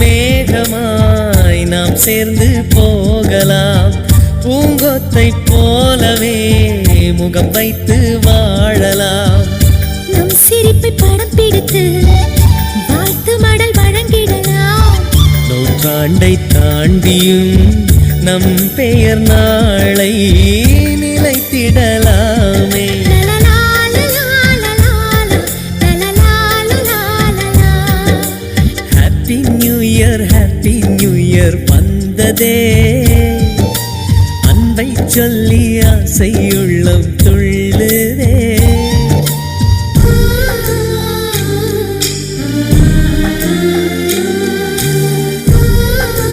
மேகமாய் நாம் சேர்ந்து போகலாம். பூங்கொத்தை போலவே முகம் வைத்து வாழலாம். நம் சிரிப்பை படம் பிடித்து வாழ்த்து மடல் வழங்கிடலாம். நூற்றாண்டை தாண்டியும் நம் பெயர் நாளை நிலைத்திடலாமே. ஹாப்பி நியூ இயர் வந்ததே, அன்பை சொல்லி ஆசையுள்ளம் துள்ளி